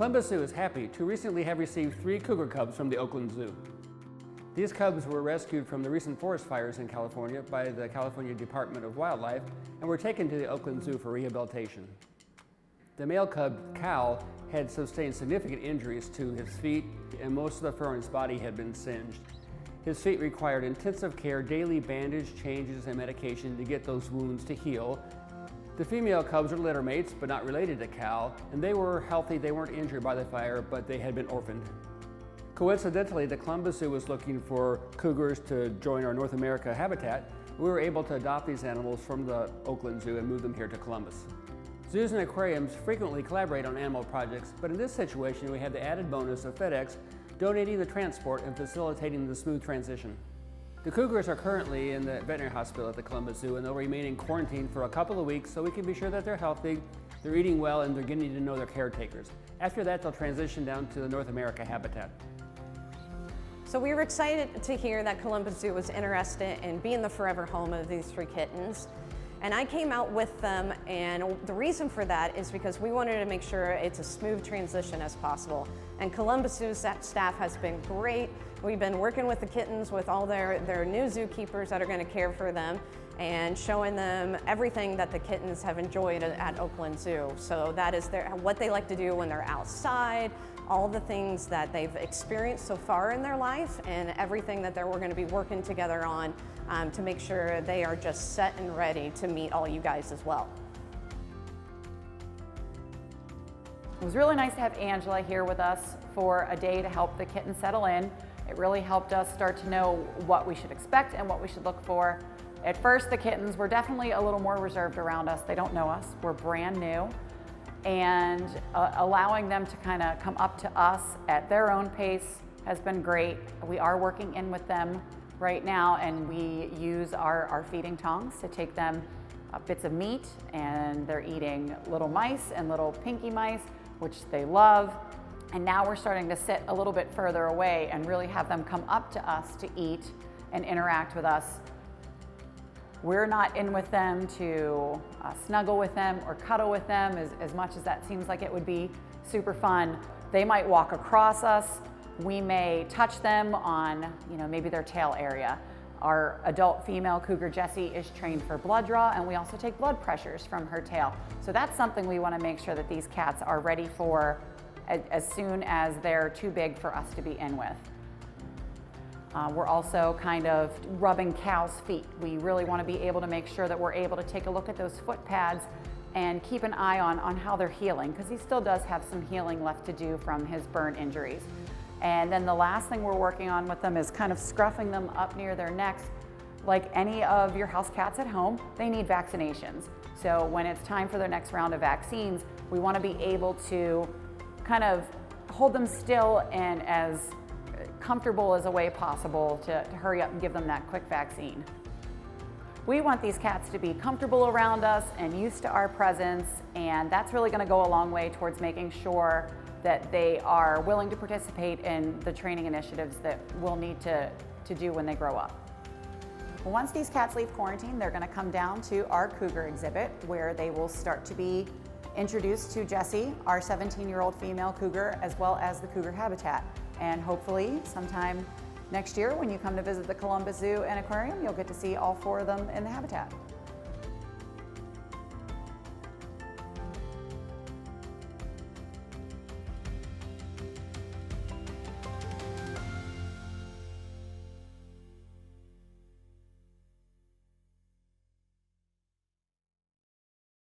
Columbus Zoo is happy to recently have received 3 cougar cubs from the Oakland Zoo. These cubs were rescued from the recent forest fires in California by the California Department of Wildlife and were taken to the Oakland Zoo for rehabilitation. The male cub, Cal, had sustained significant injuries to his feet, and most of the fur on his body had been singed. His feet required intensive care, daily bandage changes, and medication to get those wounds to heal. The female cubs are litter mates, but not related to Cal, and they were healthy. They weren't injured by the fire, but they had been orphaned. Coincidentally, the Columbus Zoo was looking for cougars to join our North America habitat. We were able to adopt these animals from the Oakland Zoo and move them here to Columbus. Zoos and aquariums frequently collaborate on animal projects, but in this situation we had the added bonus of FedEx donating the transport and facilitating the smooth transition. The cougars are currently in the veterinary hospital at the Columbus Zoo, and they'll remain in quarantine for a couple of weeks so we can be sure that they're healthy, they're eating well, and they're getting to know their caretakers. After that, they'll transition down to the North America habitat. So we were excited to hear that Columbus Zoo was interested in being the forever home of these 3 kittens. And I came out with them, and the reason for that is because we wanted to make sure it's a smooth transition as possible. And Columbus Zoo's staff has been great. We've been working with the kittens, with all their new zookeepers that are going to care for them, and showing them everything that the kittens have enjoyed at Oakland Zoo. So that is what they like to do when they're outside, all the things that they've experienced so far in their life, and everything that we're going to be working together on to make sure they are just set and ready to meet all you guys as well. It was really nice to have Angela here with us for a day to help the kittens settle in. It really helped us start to know what we should expect and what we should look for. At first, the kittens were definitely a little more reserved around us. They don't know us, we're brand new. And allowing them to kind of come up to us at their own pace has been great. We are working in with them right now, and we use our feeding tongs to take them bits of meat, and they're eating little mice and little pinky mice, which they love. And now we're starting to sit a little bit further away and really have them come up to us to eat and interact with us. We're not in with them to snuggle with them or cuddle with them, as much as that seems like it would be super fun. They might walk across us. We may touch them on, maybe their tail area. Our adult female cougar, Jessie, is trained for blood draw, and we also take blood pressures from her tail. So that's something we want to make sure that these cats are ready for as soon as they're too big for us to be in with. We're also kind of rubbing Cal's feet. We really want to be able to make sure that we're able to take a look at those foot pads and keep an eye on how they're healing, because he still does have some healing left to do from his burn injuries. And then the last thing we're working on with them is kind of scruffing them up near their necks. Like any of your house cats at home, they need vaccinations. So when it's time for their next round of vaccines, we want to be able to kind of hold them still and as comfortable as a way possible to hurry up and give them that quick vaccine. We want these cats to be comfortable around us and used to our presence, and that's really going to go a long way towards making sure that they are willing to participate in the training initiatives that we'll need to do when they grow up. Once these cats leave quarantine, they're going to come down to our cougar exhibit, where they will start to be introduced to Jessie, our 17-year-old female cougar, as well as the cougar habitat. And hopefully sometime next year when you come to visit the Columbus Zoo and Aquarium, you'll get to see all 4 of them in the habitat.